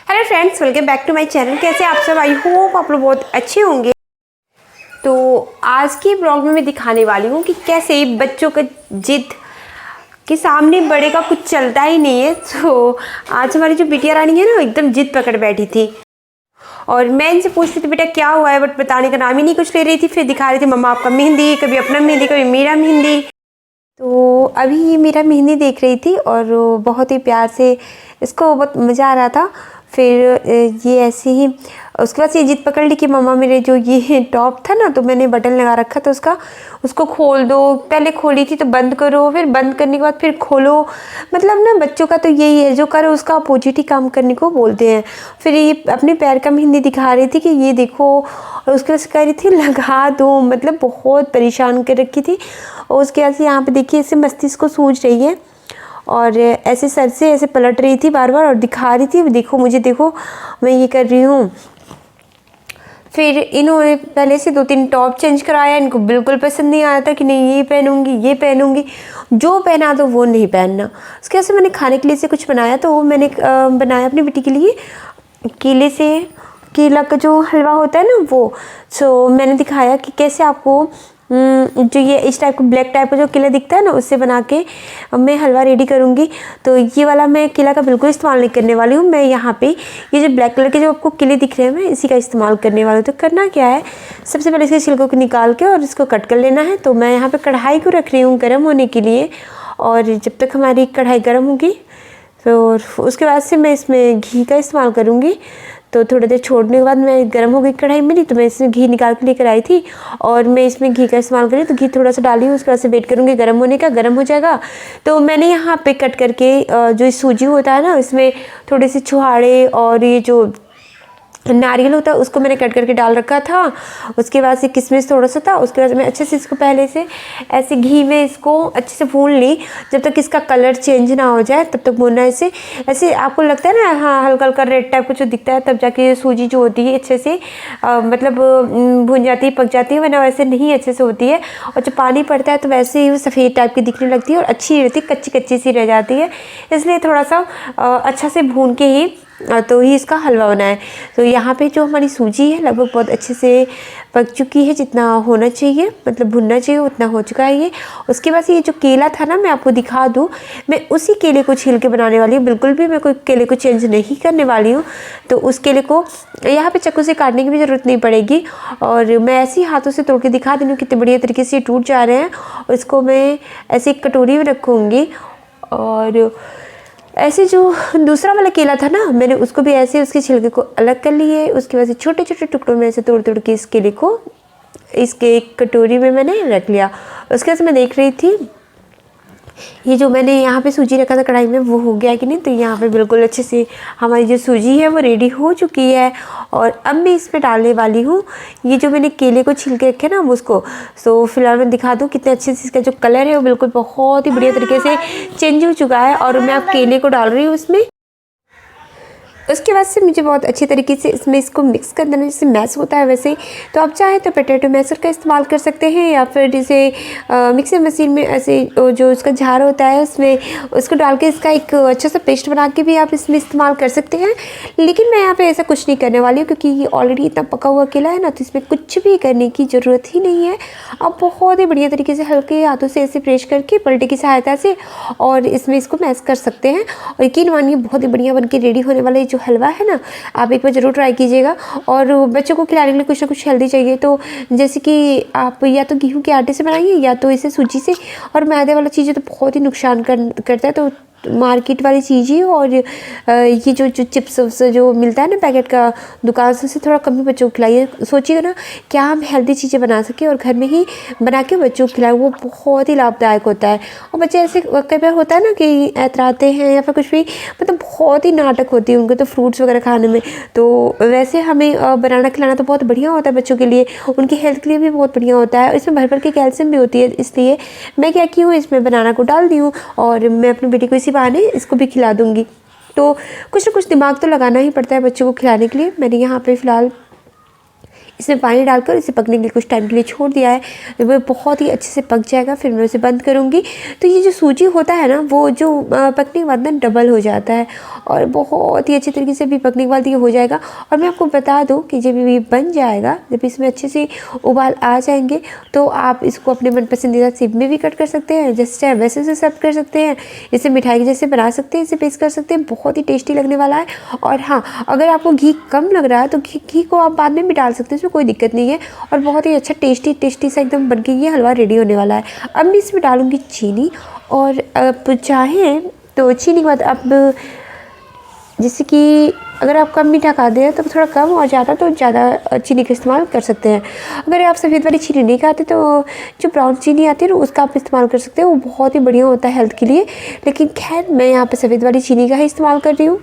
Hello friends, welcome back to my channel. कैसे आप सब? आई होप आप लोग बहुत अच्छे होंगे। तो आज की ब्लॉग में मैं दिखाने वाली हूँ कि कैसे बच्चों का जिद के सामने बड़े का कुछ चलता ही नहीं है। तो आज हमारी जो बिटिया रानी है ना, एकदम जिद पकड़ बैठी थी और मैं इनसे पूछती थी बेटा क्या हुआ है, बट बताने का नाम ही नहीं कुछ ले रही थी। फिर दिखा रही थी मम्मा आपका मेहंदी, कभी अपना मेहंदी, कभी मेरा मेहंदी। तो अभी ये मेरा मेहंदी देख रही थी और बहुत ही प्यार से इसको बहुत मज़ा आ रहा था। फिर ये ऐसे ही उसके बाद ये जिद पकड़ ली कि मम्मा मेरे जो ये टॉप था ना, तो मैंने बटन लगा रखा था उसको खोल दो। पहले खोली थी तो बंद करो, फिर बंद करने के बाद फिर खोलो। मतलब ना बच्चों का तो यही है, जो करो उसका अपोजिट ही काम करने को बोलते हैं। फिर ये अपने पैर का मेहंदी दिखा रही थी कि ये देखो, और उसके बाद कह रही थी लगा दो। मतलब बहुत परेशान कर रखी थी। और उसके बाद यहाँ पे देखिए इसे मस्तिष्क को सूझ रही है और ऐसे सर से ऐसे पलट रही थी बार बार और दिखा रही थी देखो मुझे, देखो मैं ये कर रही हूँ। फिर इन्होंने पहले से 2-3 टॉप चेंज कराया। इनको बिल्कुल पसंद नहीं आया था कि नहीं ये पहनूंगी, ये पहनूंगी, जो पहना तो वो नहीं पहनना। उसके बाद से मैंने खाने के लिए से कुछ बनाया, तो वो मैंने बनाया अपनी बेटी के लिए केला का जो हलवा होता है ना वो। सो मैंने दिखाया कि कैसे आपको जो ये इस टाइप का ब्लैक टाइप का जो केला दिखता है ना, उससे बना के मैं हलवा रेडी करूँगी। तो ये वाला मैं केला का बिल्कुल इस्तेमाल नहीं करने वाली हूँ। मैं यहाँ पे ये जो ब्लैक कलर के जो आपको केले दिख रहे हैं, मैं इसी का इस्तेमाल करने वाली हूँ। तो करना क्या है, सबसे पहले इसके छिलकों को निकाल के और इसको कट कर लेना है। तो मैं यहाँ पर कढ़ाई को रख रही हूँ गर्म होने के लिए, और जब तक हमारी कढ़ाई गर्म होगी तो उसके बाद से मैं इसमें घी का इस्तेमाल करूँगी। तो थोड़ी देर छोड़ने के बाद मैं गर्म हो गई कढ़ाई मेरी, तो मैं इसमें घी निकाल के लेकर आई थी और मैं इसमें घी का इस्तेमाल करी। तो घी थोड़ा सा डाली हूँ, उसके बाद से वेट करूँगी गर्म होने का। गर्म हो जाएगा तो मैंने यहाँ पे कट करके जो सूजी होता है ना, इसमें थोड़े से छुहाड़े और ये जो नारियल होता है उसको मैंने कट करके डाल रखा था। उसके बाद से किशमिश थोड़ा सा था। उसके बाद मैं अच्छे से इसको पहले से ऐसे घी में इसको अच्छे से भून ली, जब तक इसका कलर चेंज ना हो जाए तब तक भूनना है इसे। ऐसे आपको लगता है ना, हाँ हल्का हल्का रेड टाइप का जो दिखता है, तब जाके सूजी जो होती है अच्छे से मतलब भून जाती है, पक जाती है, वरना वैसे नहीं अच्छे से होती है। और जब पानी पड़ता है तो वैसे ही वो सफ़ेद टाइप की दिखने लगती है और अच्छी नहीं रहती, कच्ची कच्ची सी रह जाती है। इसलिए थोड़ा सा अच्छा से भून के ही तो ही इसका हलवा बना है। तो यहाँ पे जो हमारी सूजी है लगभग बहुत अच्छे से पक चुकी है, जितना होना चाहिए मतलब भुनना चाहिए उतना हो चुका है ये। उसके बाद ये जो केला था ना, मैं आपको दिखा दूँ, मैं उसी केले को छील के बनाने वाली हूँ। बिल्कुल भी मैं कोई केले को चेंज नहीं करने वाली हूँ। तो उस केले को यहाँ पे चाकू से काटने की भी ज़रूरत नहीं पड़ेगी, और मैं ऐसे ही हाथों से तोड़ के दिखा दूँ कितने बढ़िया तरीके से टूट जा रहे हैं। और इसको मैं ऐसे एक कटोरी में रखूँगी, और ऐसे जो दूसरा वाला केला था ना, मैंने उसको भी ऐसे उसके छिलके को अलग कर लिए। उसके बाद से छोटे छोटे टुकड़ों में ऐसे तोड़ तोड़ के इस केले को इसके एक कटोरी में मैंने रख लिया। उसके बाद मैं देख रही थी ये जो मैंने यहाँ पे सूजी रखा था कढ़ाई में, वो हो गया कि नहीं। तो यहाँ पे बिल्कुल अच्छे से हमारी जो सूजी है वो रेडी हो चुकी है। और अब मैं इसमें डालने वाली हूँ ये जो मैंने केले को छील के रखे ना उसको। तो फिलहाल मैं दिखा दूँ कितने अच्छे से इसका जो कलर है वो बिल्कुल बहुत ही बढ़िया तरीके से चेंज हो चुका है। और मैं अब केले को डाल रही हूँ इसमें। उसके बाद से मुझे बहुत अच्छी तरीके से इसमें इसको मिक्स कर देना, जैसे मैश होता है वैसे। तो आप चाहें तो पोटैटो मैशर का इस्तेमाल कर सकते हैं, या फिर जैसे मिक्सर मशीन में ऐसे जो उसका झार होता है उसमें उसको डाल के इसका एक अच्छा सा पेस्ट बना के भी आप इसमें इस्तेमाल कर सकते हैं। लेकिन मैं यहाँ पे ऐसा कुछ नहीं करने वाली हूँ, क्योंकि ये ऑलरेडी इतना पका हुआ केला है ना, तो इसमें कुछ भी करने की ज़रूरत ही नहीं है। आप बहुत ही बढ़िया तरीके से हल्के हाथों से ऐसे प्रेस करके पलटे की सहायता से और इसमें इसको मैश कर सकते हैं। और यकीन मानिए बहुत ही बढ़िया बन के रेडी होने वाला जो हलवा है ना, आप एक बार ज़रूर ट्राई कीजिएगा। और बच्चों को खिलाने के लिए कुछ ना कुछ हेल्दी चाहिए, तो जैसे कि आप या तो गेहूं के आटे से बनाइए या तो इसे सूजी से। और मैदे वाला चीज़ें तो बहुत ही नुकसान करता है, तो मार्केट वाली चीज़ें और ये जो चिप्स जो मिलता है ना पैकेट का दुकान से थोड़ा कम ही बच्चों को खिलाइए। सोचिएगा ना क्या हम हेल्दी चीज़ें बना सकें और घर में ही बना के बच्चों को खिलाएं, वो बहुत ही लाभदायक होता है। और बच्चे ऐसे कई बार होता है ना कि ऐतराते हैं या फिर कुछ भी, मतलब बहुत ही नाटक होती है उनको तो फ्रूट्स वगैरह खाने में। तो वैसे हमें बनाना खिलाना तो बहुत बढ़िया होता है बच्चों के लिए, उनकी हेल्थ के लिए भी बहुत बढ़िया होता है। इसमें भर भर के कैल्शियम भी होती है, इसलिए मैं क्या की हूँ इसमें बनाना को डाल दी हूँ और मैं अपनी बेटी को इसी बहाने इसको भी खिला दूँगी। तो कुछ ना कुछ दिमाग तो लगाना ही पड़ता है बच्चों को खिलाने के लिए। मैंने यहाँ पे फ़िलहाल इसमें पानी डालकर इसे पकने के लिए कुछ टाइम के लिए छोड़ दिया है। वो बहुत ही अच्छे से पक जाएगा, फिर मैं उसे बंद करूँगी। तो ये जो सूजी होता है ना, वो जो पकने के बाद ना डबल हो जाता है और बहुत ही अच्छे तरीके से भी पकने के बाद ये हो जाएगा। और मैं आपको बता दूँ कि जब ये बन जाएगा, जब इसमें अच्छे से उबाल आ जाएंगे, तो आप इसको अपने मन पसंदीदा शेप में भी कट कर सकते हैं, जैसे चाहे वैसे से सर्व कर सकते हैं। इसे मिठाई के जैसे बना सकते हैं, इसे पेस्ट कर सकते हैं, बहुत ही टेस्टी लगने वाला है। और हाँ, अगर आपको घी कम लग रहा है तो घी को आप बाद में भी डाल सकते हैं, इसमें कोई दिक्कत नहीं है। और बहुत ही अच्छा टेस्टी सा एकदम बनके ये हलवा रेडी होने वाला है। अब मैं इसमें डालूँगी चीनी, और आप चाहें तो चीनी के बाद आप जैसे कि अगर आप कम मीठा खाते हैं तो थोड़ा कम, और ज़्यादा तो ज़्यादा चीनी का इस्तेमाल कर सकते हैं। अगर आप सफ़ेद वाली चीनी नहीं खाते तो जो ब्राउन चीनी आती है ना, उसका आप इस्तेमाल कर सकते हैं, वो बहुत ही बढ़िया होता है हेल्थ के लिए। लेकिन खैर, मैं यहाँ पे सफ़ेद वाली चीनी का ही इस्तेमाल कर रही हूँ।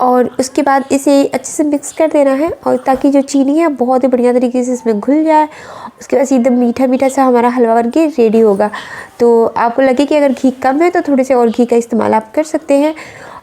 और उसके बाद इसे अच्छे से मिक्स कर देना है, और ताकि जो चीनी है बहुत ही बढ़िया तरीके से इसमें घुल जाए। उसके बाद एकदम मीठा मीठा सा हमारा हलवा बन के रेडी होगा। तो आपको लगे कि अगर घी कम है तो थोड़े से और घी का इस्तेमाल आप कर सकते हैं।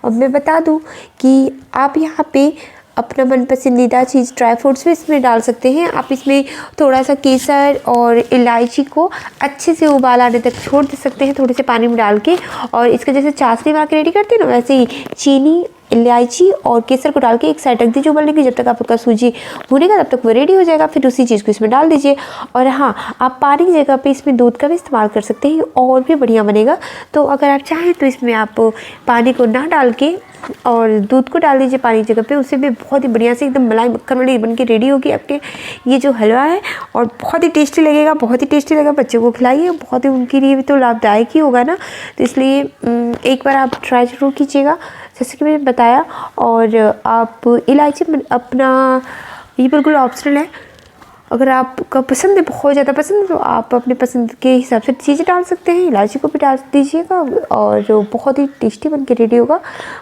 और मैं बता दूं कि आप यहाँ पे अपना मन पसंदीदा चीज़ ड्राई फ्रूट्स भी इसमें डाल सकते हैं। आप इसमें थोड़ा सा केसर और इलायची को अच्छे से उबाल आने तक छोड़ दे सकते हैं, थोड़े से पानी में डाल के। और इसका जैसे चाशनी बना के रेडी करते हैं ना, वैसे ही चीनी, इलायची और केसर को डाल के एक साइड रख दीजिए उबलने की। जब तक आपका सूजी भुनेगा तब तक वो रेडी हो जाएगा, फिर उसी चीज़ को इसमें डाल दीजिए। और हाँ, आप पानी की जगह पे इसमें दूध का भी इस्तेमाल कर सकते हैं, और भी बढ़िया बनेगा। तो अगर आप चाहें तो इसमें आप पानी को ना डाल के और दूध को डाल दीजिए पानी की जगह पे, उससे भी बहुत ही बढ़िया से एकदम मलाई मक्खन वाली बन के रेडी होगी आपके ये जो हलवा है। और बहुत ही टेस्टी लगेगा, बहुत ही टेस्टी लगेगा। बच्चों को खिलाइए, बहुत ही उनके लिए भी तो लाभदायक ही होगा ना। तो इसलिए एक बार आप ट्राई ज़रूर कीजिएगा, जैसे कि मैंने बताया। और आप इलायची अपना, ये बिल्कुल ऑप्शनल है। अगर आपका पसंद है, बहुत ज़्यादा पसंद है, तो आप अपने पसंद के हिसाब से चीज़ें डाल सकते हैं। इलायची को भी डाल दीजिएगा, और जो बहुत ही टेस्टी बन के रेडी होगा।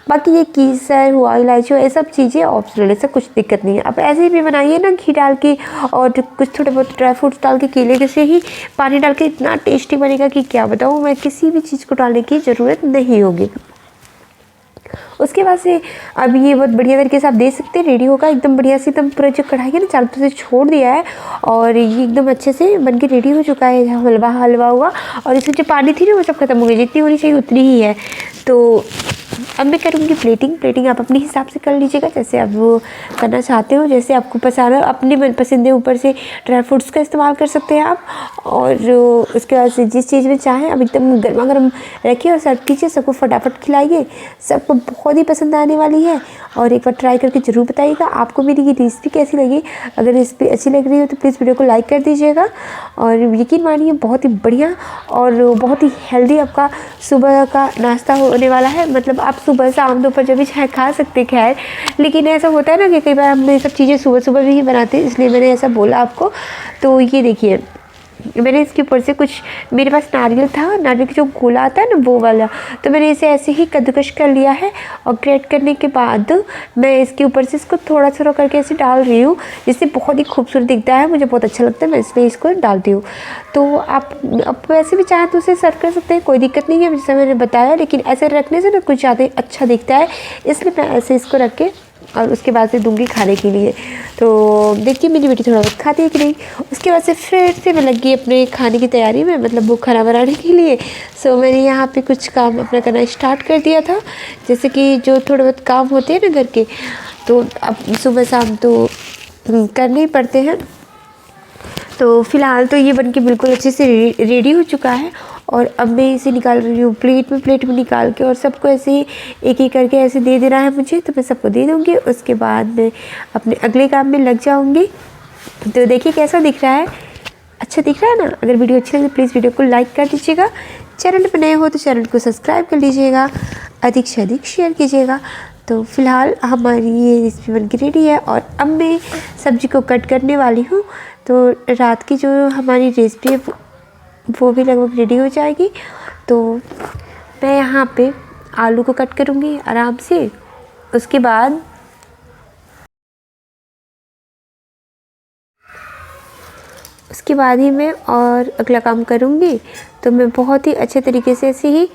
बाकी ये केसर हुआ, इलायची हुआ, ये सब चीज़ें ऑप्शनल है, ऐसा कुछ दिक्कत नहीं है। आप ऐसे ही भी बनाइए ना, घी डाल के और कुछ थोड़े बहुत ड्राई फ्रूट्स डाल के, केले के से ही पानी डाल के, इतना टेस्टी बनेगा कि क्या बताऊँ मैं। किसी भी चीज़ को डालने की ज़रूरत नहीं होगी। उसके बाद से अब ये बहुत बढ़िया तरीके से आप दे सकते हैं, रेडी होगा एकदम बढ़िया से। एकदम पूरा जो कढ़ाई है ना, चारों तरफ से छोड़ दिया है, और ये एकदम अच्छे से बन के रेडी हो चुका है हलवा हुआ। और इसमें जो पानी थी ना, वो सब खत्म हो गई, जितनी होनी चाहिए उतनी ही है। तो अब मैं करूँगी प्लेटिंग आप अपने हिसाब से कर लीजिएगा, जैसे आप वो करना चाहते हो, जैसे आपको पसंद है। अपने मनपसंद ऊपर से ड्राई फ्रूट्स का इस्तेमाल कर सकते हैं आप। और उसके बाद से जिस चीज़ में चाहें अब एकदम गर्मा गर्म रखिए और सर्व कीजिए, सबको फटाफट खिलाइए, सबको बहुत ही पसंद आने वाली है। और एक बार ट्राई करके ज़रूर बताइएगा आपको मेरी ये रेसिपी कैसी लगी। अगर रेसिपी अच्छी लग रही हो तो प्लीज़ वीडियो को लाइक कर दीजिएगा। और यकीन मानिए बहुत ही बढ़िया और बहुत ही हेल्दी आपका सुबह का नाश्ता होने वाला है। मतलब आप सुबह शाम दोपहर जब भी चाहे खा सकते हैं। खैर, लेकिन ऐसा होता है ना कि कई बार हम ये सब चीज़ें सुबह सुबह भी ही बनाते हैं, इसलिए मैंने ऐसा बोला आपको। तो ये देखिए, मैंने इसके ऊपर से कुछ, मेरे पास नारियल था, नारियल का जो गोला आता है ना, वो वाला, तो मैंने इसे ऐसे ही कद्दूकश कर लिया है। और ग्रेट करने के बाद मैं इसके ऊपर से इसको थोड़ा थोड़ा करके ऐसे डाल रही हूँ, जिससे बहुत ही खूबसूरत दिखता है, मुझे बहुत अच्छा लगता है, मैं इसलिए इसको डालती हूँ। तो आप वैसे भी चाहें तो उसे सर्व कर सकते हैं, कोई दिक्कत नहीं है, जैसे मैंने बताया। लेकिन ऐसे रखने से ना कुछ ज़्यादा अच्छा दिखता है, इसलिए मैं ऐसे इसको रख के और उसके बाद से दूंगी खाने के लिए। तो देखिए मेरी बेटी थोड़ा बहुत खाती है कि नहीं। उसके बाद से फिर से मैं लगी अपने खाने की तैयारी में, मतलब वो खाना बनाने के लिए। सो मैंने यहाँ पे कुछ काम अपना करना स्टार्ट कर दिया था, जैसे कि जो थोड़े बहुत काम होते हैं ना घर के, तो अब सुबह शाम तो करने ही पड़ते हैं। तो फ़िलहाल तो ये बनके बिल्कुल अच्छे से रेडी हो चुका है। और अब मैं इसे निकाल रही हूँ प्लेट में निकाल के, और सबको ऐसे ही एक एक करके ऐसे दे देना है मुझे, तो मैं सबको दे दूँगी। उसके बाद मैं अपने अगले काम में लग जाऊँगी। तो देखिए कैसा दिख रहा है, अच्छा दिख रहा है ना। अगर वीडियो अच्छी लगे तो प्लीज़ वीडियो को लाइक कर दीजिएगा, चैनल पर नए हो तो चैनल को सब्सक्राइब कर लीजिएगा, अधिक से अधिक शेयर कीजिएगा। तो फ़िलहाल हमारी ये रेसिपी बन के रेडी है, और अब मैं सब्ज़ी को कट करने वाली हूँ। तो रात की जो हमारी रेसिपी है वो भी लगभग रेडी हो जाएगी। तो मैं यहाँ पे आलू को कट करूँगी आराम से। उसके बाद ही मैं और अगला काम करूँगी। तो मैं बहुत ही अच्छे तरीके से ऐसे ही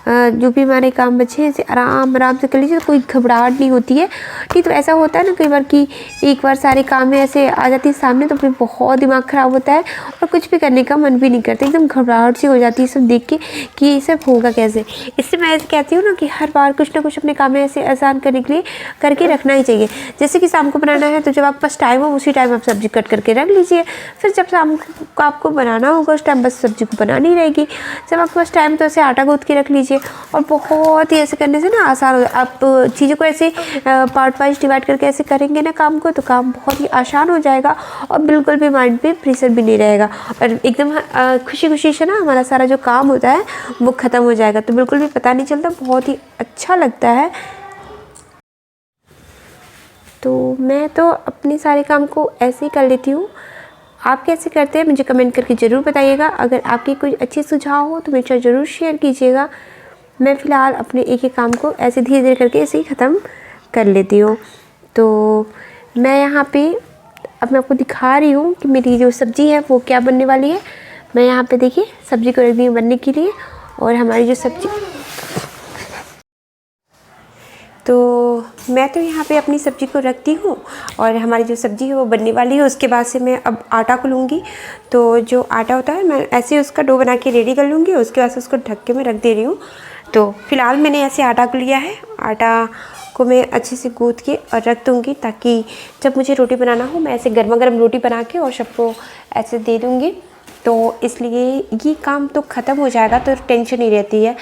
जो भी हमारे काम बचे हैं इसे आराम आराम से कर लीजिए, कोई घबराहट नहीं होती है। नहीं तो ऐसा होता है ना कई बार कि एक बार सारे काम में ऐसे आ जाती है सामने, तो फिर बहुत दिमाग ख़राब होता है और कुछ भी करने का मन भी नहीं करता, एकदम घबराहट सी हो जाती है सब देख के कि ये सब होगा कैसे। इससे मैं ऐसे कहती हूँ ना कि हर बार कुछ ना कुछ अपने काम में ऐसे आसान करने के लिए करके रखना ही चाहिए। जैसे कि शाम को बनाना है तो जब आपके पास टाइम हो उसी टाइम आप सब्ज़ी कट करके रख लीजिए, फिर जब शाम को आपको बनाना होगा उस टाइम बस सब्ज़ी को बनानी रहेगी। जब आपके पास टाइम तो ऐसे आटा गूँथ के रख लीजिए, और बहुत ही ऐसे करने से ना आसान हो, आप चीज़ों को ऐसे पार्ट वाइज डिवाइड करके ऐसे करेंगे ना काम को, तो काम बहुत ही आसान हो जाएगा और बिल्कुल भी माइंड पे प्रेशर भी नहीं रहेगा, और एकदम खुशी खुशी से ना हमारा सारा जो काम होता है वो ख़त्म हो जाएगा, तो बिल्कुल भी पता नहीं चलता, बहुत ही अच्छा लगता है। तो मैं तो अपने सारे काम को ऐसे ही कर लेती हूँ। आप कैसे करते हैं मुझे कमेंट करके ज़रूर बताइएगा। अगर आपके कोई अच्छे सुझाव हो तो मेरे साथ ज़रूर शेयर कीजिएगा। मैं फ़िलहाल अपने एक एक काम को ऐसे धीरे धीरे करके ऐसे ही ख़त्म कर लेती हूँ। तो मैं यहाँ पे अब मैं आपको दिखा रही हूँ कि मेरी जो सब्ज़ी है वो क्या बनने वाली है। मैं यहाँ पे देखिए सब्ज़ी को रख दी हूँ बनने के लिए, और हमारी जो सब्ज़ी, तो मैं तो यहाँ पे अपनी सब्ज़ी को रखती हूँ और हमारी जो सब्ज़ी है वो बनने वाली है। उसके बाद से मैं अब आटा को लूँगी, तो जो आटा होता है मैं ऐसे उसका डो बना के रेडी कर लूँगी, उसके बाद से उसको ढक के मैं रख दे रही हूँ। तो फ़िलहाल मैंने ऐसे आटा को लिया है, आटा को मैं अच्छे से गूँथ के और रख दूँगी, ताकि जब मुझे रोटी बनाना हो मैं ऐसे गर्मा गर्म रोटी बना के और सबको ऐसे दे दूँगी। तो इसलिए ये काम तो ख़त्म हो जाएगा, तो टेंशन नहीं रहती है।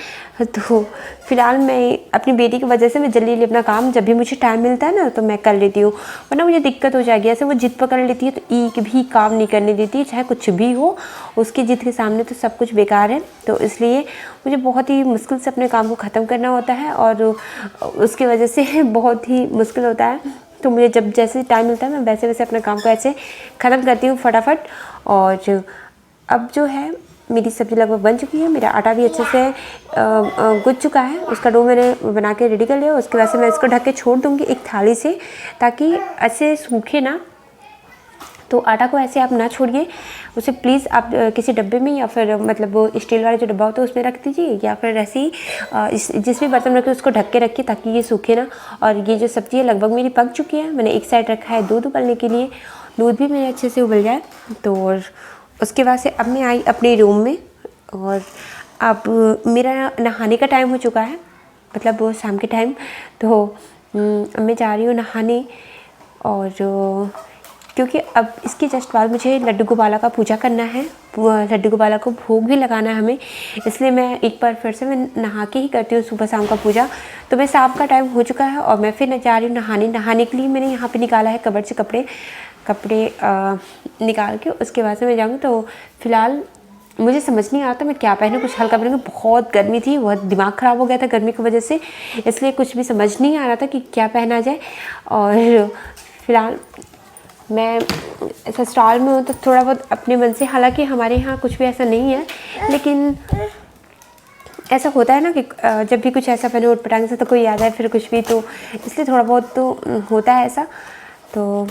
तो फ़िलहाल मैं अपनी बेटी की वजह से मैं जल्दी जल्दी अपना काम जब भी मुझे टाइम मिलता है ना तो मैं कर लेती हूँ, वरना मुझे दिक्कत हो जाएगी। ऐसे वो जिद पकड़ लेती है तो एक भी काम नहीं करने देती है, चाहे कुछ भी हो, उसकी जिद के सामने तो सब कुछ बेकार है। तो इसलिए मुझे बहुत ही मुश्किल से अपने काम को ख़त्म करना होता है, और उसकी वजह से बहुत ही मुश्किल होता है। तो मुझे जब जैसे टाइम मिलता है मैं वैसे वैसे अपने काम को ऐसे ख़त्म करती हूँ फटाफट। और अब जो है मेरी सब्ज़ी लगभग बन चुकी है, मेरा आटा भी अच्छे से गुज चुका है, उसका डो मैंने बना के रेडी कर लिया। उसके बाद से मैं इसको ढक के छोड़ दूँगी एक थाली से, ताकि ऐसे सूखे ना। तो आटा को ऐसे आप ना छोड़िए, उसे प्लीज़ आप किसी डब्बे में या फिर मतलब वो स्टील वाला जो डब्बा होता है उसमें रख दीजिए, या फिर ऐसे ही जिस भी बर्तन में रखिए उसको ढक के रखिए ताकि ये सूखे ना। और ये जो सब्ज़ी है लगभग मेरी पक चुकी है। मैंने एक साइड रखा है दूध उबलने के लिए, दूध भी मेरे अच्छे से उबल जाए। तो उसके बाद से अब मैं आई अपने रूम में, और अब मेरा नहाने का टाइम हो चुका है, मतलब वो शाम के टाइम। तो अब मैं जा रही हूँ नहाने, और क्योंकि अब इसके जस्ट बाद मुझे लड्डू गोपाला का पूजा करना है, लड्डू गोपाला को भोग भी लगाना है हमें, इसलिए मैं एक बार फिर से मैं नहा के ही करती हूँ सुबह शाम का पूजा। तो मैं शाम का टाइम हो चुका है और मैं फिर जा रही हूँ नहाने के लिए। मैंने यहाँ पे निकाला है कबर्ड से कपड़े निकाल के, उसके बाद से मैं जाऊँगी। तो फ़िलहाल मुझे समझ नहीं आ रहा था मैं क्या पहनूँ, कुछ हल्का पहनूँ। बहुत गर्मी थी, बहुत दिमाग ख़राब हो गया था गर्मी की वजह से, इसलिए कुछ भी समझ नहीं आ रहा था कि क्या पहना जाए। और फ़िलहाल मैं ससुराल में हूँ तो थोड़ा बहुत अपने मन से, हालांकि हमारे यहाँ कुछ भी ऐसा नहीं है, लेकिन ऐसा होता है ना कि जब भी कुछ ऐसा पहने उठपटांग से तो कोई याद है फिर कुछ भी, तो इसलिए थोड़ा बहुत तो होता है ऐसा। तो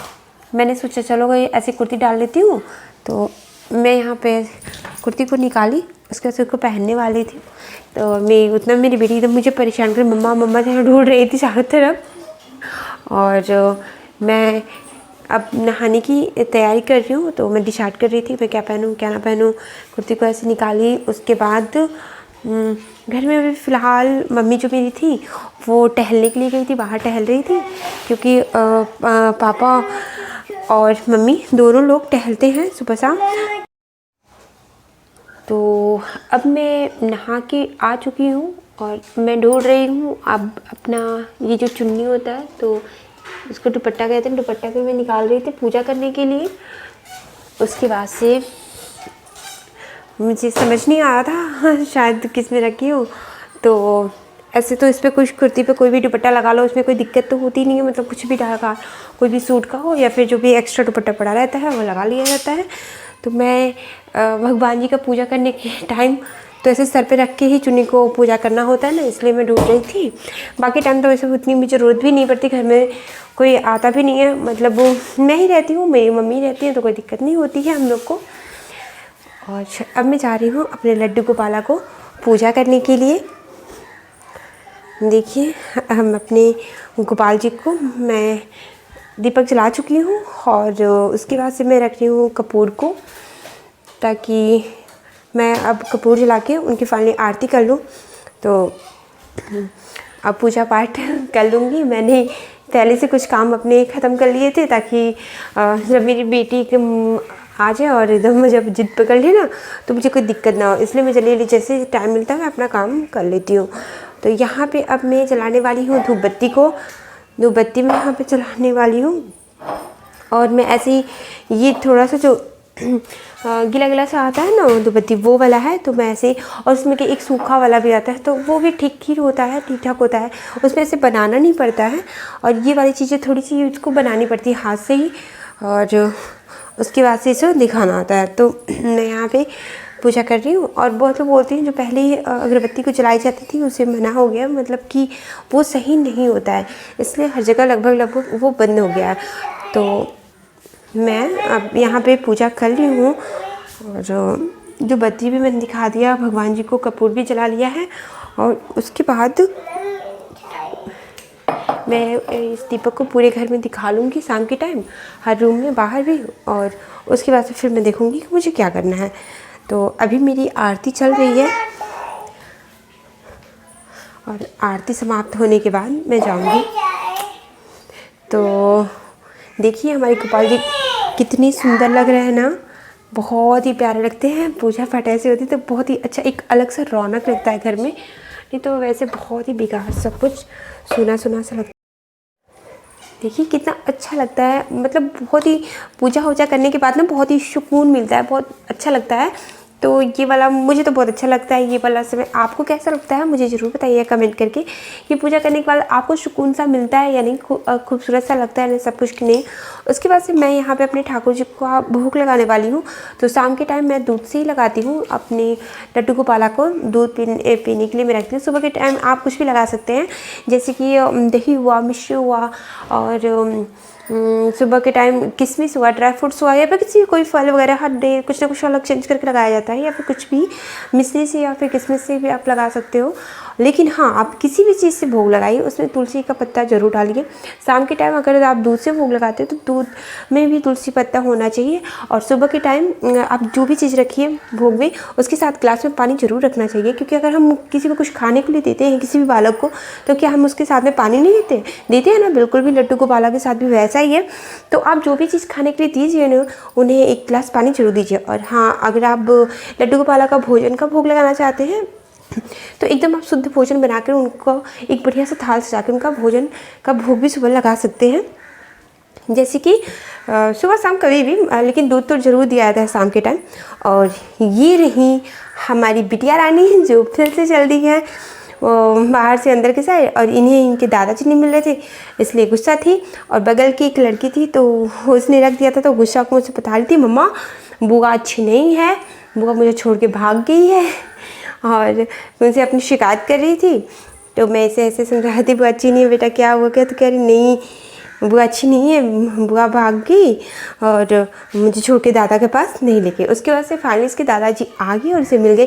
मैंने सोचा चलो गई ऐसी कुर्ती डाल लेती हूँ। तो मैं यहाँ पे कुर्ती को निकाली, उसके बाद उसको पहनने वाली थी। तो मैं उतना मेरी बेटी एकदम मुझे परेशान कर मम्मा जहाँ ढूंढ रही थी चारों तरफ। और मैं अब नहाने की तैयारी कर रही हूँ, तो मैं डिसाइड कर रही थी मैं क्या पहनूँ क्या ना पहनूँ। कुर्ती को ऐसे निकाली, उसके बाद घर में अभी फ़िलहाल मम्मी जो मेरी थी वो टहलने के लिए गई थी, बाहर टहल रही थी, क्योंकि पापा और मम्मी दोनों लोग टहलते हैं सुबह शाम। तो अब मैं नहा के आ चुकी हूँ और मैं ढूंढ रही हूँ अब अपना ये जो चुन्नी होता है, तो उसको दुपट्टा कहते हैं, दुपट्टा को मैं निकाल रही थी पूजा करने के लिए। उसके बाद से मुझे समझ नहीं आ रहा था शायद किस में रखी हूँ। तो ऐसे तो इस पर कुछ कुर्ती पे कोई भी दुपट्टा लगा लो, उसमें कोई दिक्कत तो होती नहीं है, मतलब कुछ भी लगा, कोई भी सूट का हो या फिर जो भी एक्स्ट्रा दुपट्टा पड़ा रहता है वो लगा लिया जाता है। तो मैं भगवान जी का पूजा करने के टाइम तो ऐसे सर पे रख के ही चुन्नी को पूजा करना होता है ना, इसलिए मैं ढूंढ रही थी। बाकी टाइम तो वैसे उतनी मुझे ज़रूरत भी नहीं पड़ती, घर में कोई आता भी नहीं है, मतलब वो मैं ही रहती हूँ, मेरी मम्मी रहती है, तो कोई दिक्कत नहीं होती है हम लोग को। और अब मैं जा रही हूँ अपने लड्डू गोपाला को पूजा करने के लिए। देखिए हम अपने गोपाल जी को मैं दीपक जला चुकी हूँ और उसके बाद से मैं रख रही हूँ कपूर को, ताकि मैं अब कपूर जला के उनकी फाइनली आरती कर लूँ। तो अब पूजा पाठ कर लूँगी। मैंने पहले से कुछ काम अपने ख़त्म कर लिए थे, ताकि जब मेरी बेटी आ जाए और एकदम जब जिद पकड़ ले ना तो मुझे कोई दिक्कत ना हो, इसलिए मैं जल्दी जैसे टाइम मिलता है मैं अपना काम कर लेती हूँ। तो यहाँ पे अब मैं जलाने वाली हूँ धूप बत्ती को। धूप बत्ती मैं यहाँ पे जलाने वाली हूँ और मैं ऐसे ही, ये थोड़ा सा जो गीला गीला सा आता है ना धूप बत्ती, वो वाला है। तो मैं ऐसे, और उसमें कि एक सूखा वाला भी आता है, तो वो भी ठीक ही होता है, ठीक ठाक होता है, उसमें ऐसे बनाना नहीं पड़ता है। और ये वाली चीज़ें थोड़ी सी उसको बनानी पड़ती है हाथ से ही, और उसके बाद से इसे दिखाना आता है। तो मैं यहाँ पे पूजा कर रही हूँ। और बहुत लोग बोलते हैं जो पहले ही अगरबत्ती को जलाई जाती थी उसे मना हो गया, मतलब कि वो सही नहीं होता है, इसलिए हर जगह लगभग वो बंद हो गया है। तो मैं अब यहाँ पे पूजा कर रही हूँ और जो बत्ती भी मैंने दिखा दिया, भगवान जी को कपूर भी जला लिया है। और उसके बाद मैं इस दीपक को पूरे घर में दिखा लूँगी शाम के टाइम, हर रूम में, बाहर भी। और उसके बाद से फिर मैं देखूँगी कि मुझे क्या करना है। तो अभी मेरी आरती चल रही है और आरती समाप्त होने के बाद मैं जाऊँगी। तो देखिए हमारे गोपाल जी कितनी सुंदर लग रहे हैं ना, बहुत ही प्यारे लगते हैं। पूजा पाठ ऐसे होती तो बहुत ही अच्छा, एक अलग सा रौनक लगता है घर में, नहीं तो वैसे बहुत ही बेकार सब कुछ सुना सा लगता है। देखिए कितना अच्छा लगता है, मतलब बहुत ही पूजा वूजा करने के बाद ना बहुत ही सुकून मिलता है, बहुत अच्छा लगता है। तो ये वाला मुझे तो बहुत अच्छा लगता है, ये वाला समय आपको कैसा लगता है मुझे ज़रूर बताइए कमेंट करके, कि पूजा करने के बाद आपको सुकून सा मिलता है या नहीं, खूबसूरत सा लगता है ना सब कुछ कि नहीं। उसके बाद से मैं यहाँ पे अपने ठाकुर जी को भोग लगाने वाली हूँ। तो शाम के टाइम मैं दूध से ही लगाती हूँ, अपने लड्डू गोपाला को दूध पीने के लिए मैं रखती हूँ। सुबह के टाइम आप कुछ भी लगा सकते हैं, जैसे कि दही हुआ, मिश्री हुआ, और सुबह के टाइम किशमिश हुआ, ड्राई फ्रूट्स हुआ, या फिर किसी कोई फल वगैरह हर डे कुछ ना कुछ अलग चेंज करके लगाया जाता है, या फिर कुछ भी मिश्री से या फिर किशमिश से भी आप लगा सकते हो। लेकिन हाँ, आप किसी भी चीज़ से भोग लगाइए उसमें तुलसी का पत्ता ज़रूर डालिए। शाम के टाइम अगर आप दूध से भोग लगाते हो तो दूध में भी तुलसी पत्ता होना चाहिए। और सुबह के टाइम आप जो भी चीज़ रखिए भोग में, उसके साथ ग्लास में पानी ज़रूर रखना चाहिए, क्योंकि अगर हम किसी को कुछ खाने के लिए देते हैं, किसी भी बालक को, तो क्या हम उसके साथ में पानी नहीं देते हैं ना, बिल्कुल भी लड्डू गोपाला के साथ भी वैसा ही है। तो आप जो भी चीज़ खाने के लिए दीजिए ना, उन्हें एक गिलास पानी जरूर दीजिए। और हाँ, अगर आप लड्डू गोपाला का भोजन का भोग लगाना चाहते हैं तो एकदम आप शुद्ध भोजन बनाकर उनको एक बढ़िया सा थाल सजा कर उनका भोजन का भोग भी सुबह लगा सकते हैं, जैसे कि सुबह शाम कभी भी, लेकिन दूध तो ज़रूर दिया जाता है शाम के टाइम। और ये रही हमारी बिटिया रानी जो फिर से चल रही है बाहर से अंदर के साइड, और इन्हें इनके दादाजी नहीं मिल रहे थे इसलिए गुस्सा थी। और बगल की एक लड़की थी तो उसने रख दिया था, तो गुस्सा को मुझसे बता रही थी, मम्मा बुआ अच्छी नहीं है, बुआ मुझे छोड़ के भाग गई है, और मुझसे अपनी शिकायत कर रही थी। तो मैं इसे ऐसे समझा रही थी, बुआ अच्छी नहीं है बेटा, क्या हुआ क्या? तो कह रही नहीं बुआ अच्छी नहीं है, बुआ भाग गई और मुझे छोड़ के दादा के पास नहीं लेके। उसके बाद से फाइनली इसके दादाजी आ गए और इसे मिल गए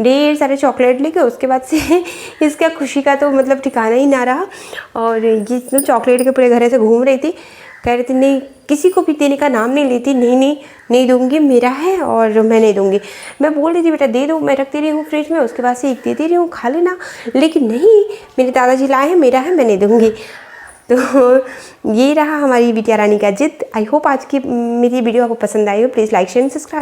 ढेर सारे चॉकलेट लेके। उसके बाद से इसका खुशी का तो मतलब ठिकाना ही ना रहा, और ये चॉकलेट के पूरे घर से घूम रही थी, कह रही थी नहीं किसी को भी देने का नाम नहीं लेती, नहीं दूंगी, मेरा है और मैं नहीं दूंगी। मैं बोल रही थी बेटा दे दो, मैं रखती रही हूँ फ्रिज में, उसके बाद से एक देती रही हूँ खा लेना, लेकिन नहीं मेरे दादाजी लाए हैं, मेरा है, मैं नहीं दूंगी। तो ये रहा हमारी बिटिया रानी का जिद। आई होप आज की मेरी वीडियो आपको पसंद आई हो। Please like share and subscribe.